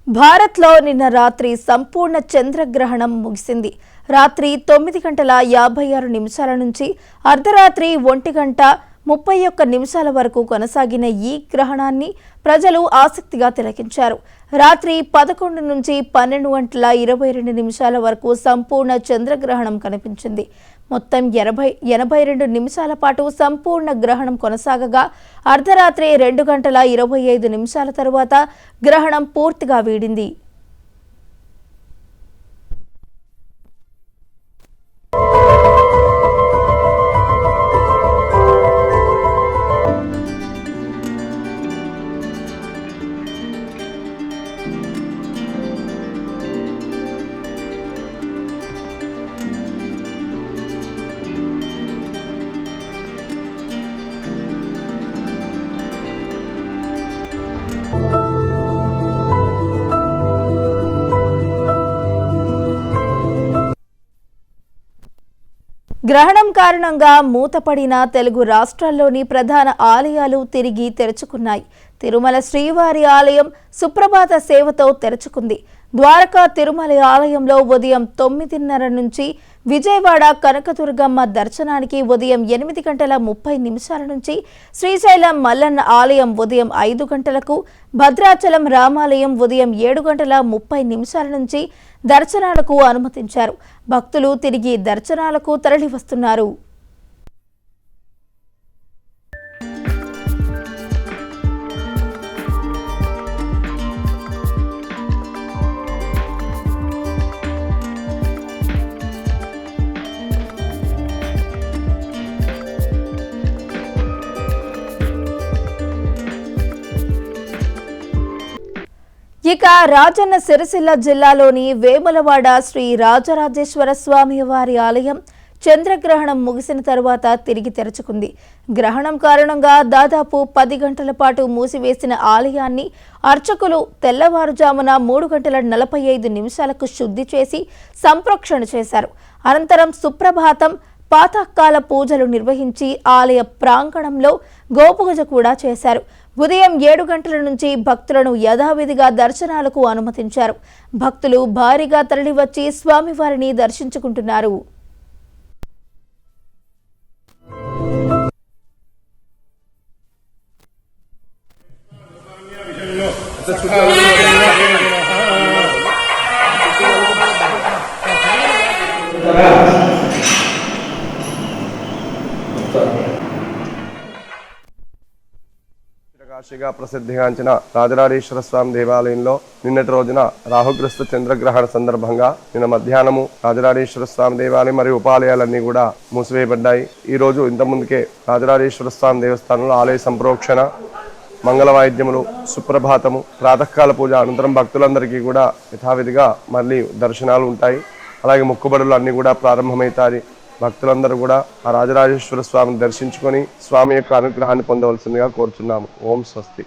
భారత్లో నిన్న రాత్రి సంపూర్ణ చంద్రగ్రహణం ముగిసింది. రాత్రి 9:56 నుంచి అర్ధరాత్రి 1:31 వరకు కొనసాగిన ఈ గ్రహణాన్ని ప్రజలు ఆసక్తిగా తిలకించారు. రాత్రి 11 నుంచి 12:22 వరకు సంపూర్ణ చంద్రగ్రహణం కనిపించింది. మొత్తం 82 నిమిషాల పాటు సంపూర్ణ గ్రహణం కొనసాగగా అర్ధరాత్రి 2:25 తరువాత గ్రహణం పూర్తిగా వీడింది. గ్రహణం కారణంగా మూతపడిన తెలుగు రాష్ట్రాల్లోని ప్రధాన ఆలయాలు తిరిగి తెరుచుకున్నాయి. తిరుమల శ్రీవారి ఆలయం సుప్రభాత సేవతో తెరుచుకుంది. ద్వారకా తిరుమల ఆలయంలో ఉదయం 9:30 నుంచి, విజయవాడ కనకదుర్గమ్మ దర్శనానికి ఉదయం 8:30 నుంచి, శ్రీశైలం మల్లన్న ఆలయం ఉదయం 5 గంటలకు, భద్రాచలం రామాలయం ఉదయం 7:30 నుంచి దర్శనాలకు అనుమతించారు. భక్తులు తిరిగి దర్శనాలకు తరలివస్తున్నారు. ఇక రాజన్న సిరిసిల్ల జిల్లాలోని వేములవాడ శ్రీ రాజరాజేశ్వర స్వామి వారి ఆలయం చంద్రగ్రహణం ముగిసిన తరువాత తిరిగి తెరుచుకుంది. గ్రహణం కారణంగా దాదాపు 10 గంటల పాటు మూసివేసిన ఆలయాన్ని అర్చకులు తెల్లవారుజామున 3:45 శుద్ధి చేసి సంప్రోక్షణ చేశారు. అనంతరం సుప్రభాతం, పాతకాల పూజలు నిర్వహించి ఆలయ ప్రాంగణంలో గోపూజ కూడా చేశారు. ఉదయం 7 గంటల నుంచి భక్తులను యథావిధిగా దర్శనాలకు అనుమతించారు. భక్తులు భారీగా తరలివచ్చి స్వామివారిని దర్శించుకుంటున్నారు. కాశీగా ప్రసిద్ధిగాంచిన రాజరాజేశ్వర స్వామి దేవాలయంలో నిన్నటి రోజున రాహుగ్రస్త చంద్రగ్రహణ సందర్భంగా నిన్న మధ్యాహ్నము రాజరాజేశ్వర స్వామి దేవాలయం మరియు ఉపాలయాలన్నీ కూడా మూసివేయబడ్డాయి. ఈ రోజు ఇంతకుముందుకే రాజరాజేశ్వర స్వామి దేవస్థానంలో ఆలయ సంప్రోక్షణ, మంగళ వాయిద్యములు, సుప్రభాతము, ప్రాతకాల పూజ అనంతరం భక్తులందరికీ కూడా యథావిధిగా మళ్ళీ దర్శనాలు ఉంటాయి. అలాగే మొక్కుబడులు అన్ని కూడా ప్రారంభమవుతాయి. భక్తులందరూ కూడా ఆ రాజరాజేశ్వర స్వామిని దర్శించుకొని స్వామి యొక్క అనుగ్రహాన్ని పొందవలసిందిగా కోరుచున్నాము. ఓం స్వస్తి.